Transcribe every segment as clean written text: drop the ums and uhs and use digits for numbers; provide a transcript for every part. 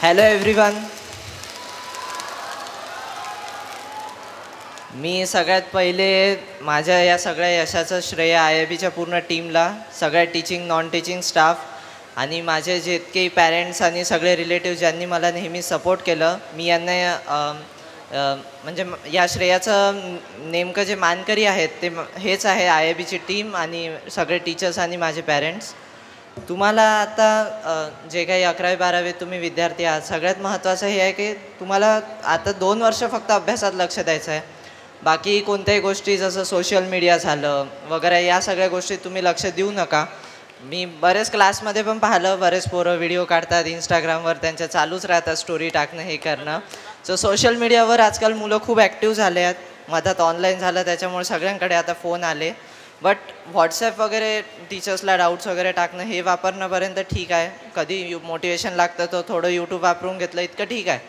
Hello everyone. मी सगळ्यात पहिले माझ्या या सगळ्या यशाचं श्रेय IIBच्या पूर्ण टीमला, सगळ्या टीचिंग नॉन टीचिंग स्टाफ आणि माझे जितकेही पॅरेंट्स आणि सगळे रिलेटिव्ह ज्यांनी मला नेहमी सपोर्ट केलं, मी यांना म्हणजे या श्रेयाचं नेमकं जे मानकरी आहेत ते हेच आहे IIBची टीम आणि सगळे टीचर्स आणि माझे पॅरेंट्स. तुम्हाला आता जे काही 11वी-12वी तुम्ही विद्यार्थी आहात, सगळ्यात महत्त्वाचं हे आहे की तुम्हाला आता 2 वर्ष फक्त अभ्यासात लक्ष द्यायचं आहे. बाकी कोणत्याही गोष्टी जसं सोशल मीडिया झालं वगैरे या सगळ्या गोष्टीत तुम्ही लक्ष देऊ नका. मी बरेच क्लासमध्ये पण पाहिलं, बरेच पोरं व्हिडिओ काढतात इंस्टाग्रामवर, त्यांच्या चालूच राहतात स्टोरी टाकणं हे करणं. सो सोशल मीडियावर आजकाल मुलं खूप ॲक्टिव्ह झाले आहेत. मधात ऑनलाईन झालं त्याच्यामुळे सगळ्यांकडे आता फोन आले. बट व्हॉट्सॲप वगैरे टीचर्सला डाऊट्स वगैरे टाकणं हे वापरणंपर्यंत ठीक आहे. कधी मोटिवेशन लागतं तर थोडं यूट्यूब वापरून घेतलं इतकं ठीक आहे.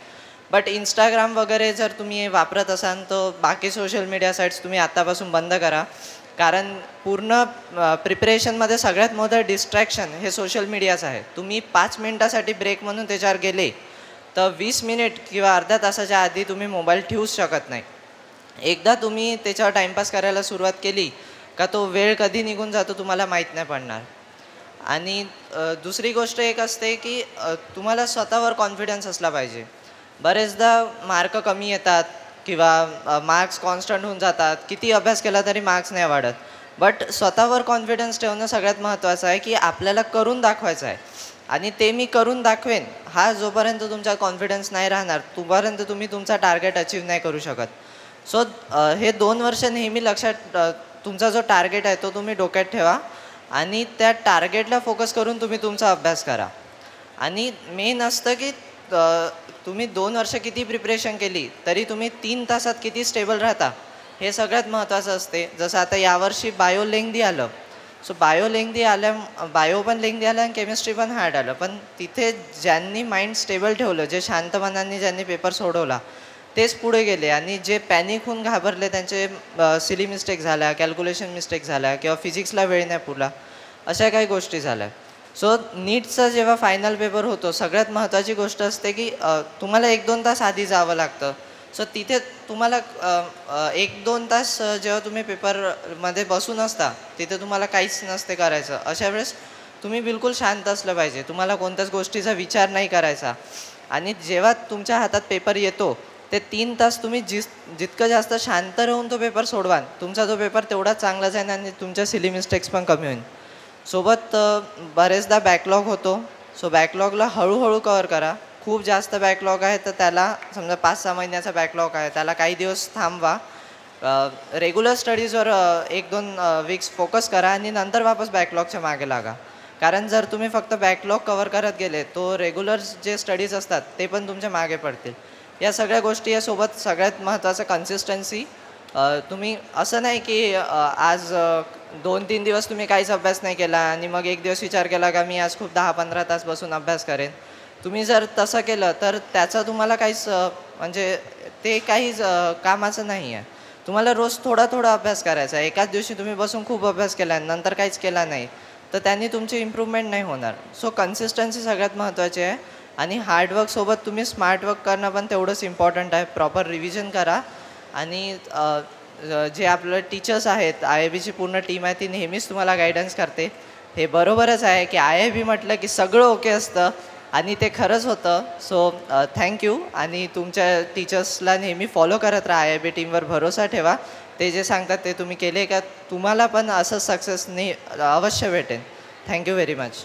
बट इंस्टाग्राम वगैरे जर तुम्ही वापरत असाल तर बाकी सोशल मीडिया साईट्स तुम्ही आत्तापासून बंद करा. कारण पूर्ण प्रिपरेशनमध्ये सगळ्यात मोठं डिस्ट्रॅक्शन हे सोशल मीडियाच आहे. तुम्ही 5 मिनिटासाठी ब्रेक म्हणून त्याच्यावर गेले तर 20 मिनिट किंवा अर्ध्या तासाच्या आधी तुम्ही मोबाईल ठेवूच शकत नाही. एकदा तुम्ही त्याच्यावर टाईमपास करायला सुरुवात केली का तो वेळ कधी निघून जातो तुम्हाला माहीत नाही पडणार. आणि दुसरी गोष्ट एक असते की तुम्हाला स्वतःवर कॉन्फिडन्स असला पाहिजे. बरेचदा मार्क कमी येतात किंवा मार्क्स कॉन्स्टंट होऊन जातात, किती अभ्यास केला तरी मार्क्स नाही वाढत. बट स्वतःवर कॉन्फिडन्स ठेवणं सगळ्यात महत्त्वाचं आहे की आपल्याला करून दाखवायचं आहे. आणि ते मी करून दाखवेन हा जोपर्यंत तुमचा कॉन्फिडन्स नाही राहणार तोपर्यंत तुम्ही तुमचा टार्गेट अचीव नाही करू शकत. सो हे 2 वर्ष नेहमी लक्षात तुमचा जो टार्गेट आहे तो तुम्ही डोक्यात ठेवा आणि त्या टार्गेटला फोकस करून तुम्ही तुमचा अभ्यास करा. आणि मेन असतं की तुम्ही 2 वर्ष किती प्रिपरेशन केली तरी तुम्ही 3 तासात किती स्टेबल राहता हे सगळ्यात महत्त्वाचं असते. जसं आता यावर्षी बायो लेंग्दी आलं. सो बायो पण लेंग्दी आलं आणि केमिस्ट्री पण हार्ड आलं. पण तिथे ज्यांनी माइंड स्टेबल ठेवलं, जे शांत मनाने ज्यांनी पेपर सोडवला तेच पुढे गेले. आणि जे पॅनिक होऊन घाबरले त्यांचे सिली मिस्टेक झाल्या, कॅल्क्युलेशन मिस्टेक झाल्या किंवा फिजिक्सला वेळ नाही पुरला, अशा काही गोष्टी झाल्या. सो नीटचा जेव्हा फायनल पेपर होतो सगळ्यात महत्त्वाची गोष्ट असते की तुम्हाला 1-2 तास आधी जावं लागतं. सो तिथे तुम्हाला 1-2 तास जेव्हा तुम्ही पेपरमध्ये बसून असता तिथे तुम्हाला काहीच नसते करायचं. अशा वेळेस तुम्ही बिलकुल शांत असलं पाहिजे. तुम्हाला कोणत्याच गोष्टीचा विचार नाही करायचा. आणि जेव्हा तुमच्या हातात पेपर येतो ते 3 तास तुम्ही जितकं जास्त शांत राहून तो पेपर सोडवाल तुमचा तो पेपर तेवढाच चांगला जाईल आणि तुमच्या सिली मिस्टेक्स पण कमी होईल. सोबत बरेचदा बॅकलॉग होतो. सो बॅकलॉगला हळूहळू कवर करा. खूप जास्त बॅकलॉग आहे तर त्याला समजा 5-6 महिन्याचा बॅकलॉग आहे त्याला काही दिवस थांबवा. रेग्युलर स्टडीजवर 1-2 वीक्स फोकस करा आणि नंतर वापस बॅकलॉगच्या मागे लागा. कारण जर तुम्ही फक्त बॅकलॉग कवर करत गेले तो रेग्युलर जे स्टडीज असतात ते पण तुमच्या मागे पडतील. या सगळ्या गोष्टी यासोबत सगळ्यात महत्त्वाचं कन्सिस्टन्सी. तुम्ही असं नाही की आज 2-3 दिवस तुम्ही काहीच अभ्यास नाही केला आणि मग एक दिवस विचार केला का मी आज खूप 10-15 तास बसून अभ्यास करेन. तुम्ही जर तसं केलं तर त्याचा तुम्हाला काहीच म्हणजे ते काहीच कामाचं नाही आहे. तुम्हाला रोज थोडा अभ्यास करायचा आहे. एकाच दिवशी तुम्ही बसून खूप अभ्यास केला नंतर काहीच केला नाही तर त्यांनी तुमची इम्प्रूव्हमेंट नाही होणार. सो कन्सिस्टन्सी सगळ्यात महत्त्वाची आहे. आणि हार्डवर्कसोबत तुम्ही स्मार्ट वर्क करणं पण तेवढंच इम्पॉर्टंट आहे. प्रॉपर रिव्हिजन करा. आणि जे आपलं टीचर्स आहेत, IIBची पूर्ण टीम आहे ती नेहमीच तुम्हाला गायडन्स करते. हे बरोबरच आहे की IIB म्हटलं की सगळं ओके असतं आणि ते खरंच होतं. So thank you. आणि तुमच्या टीचर्सला नेहमी फॉलो करत राहा. IIB टीमवर भरोसा ठेवा. ते जे सांगतात ते तुम्ही केले का तुम्हाला पण असं सक्सेस अवश्य भेटेल. Thank you very much.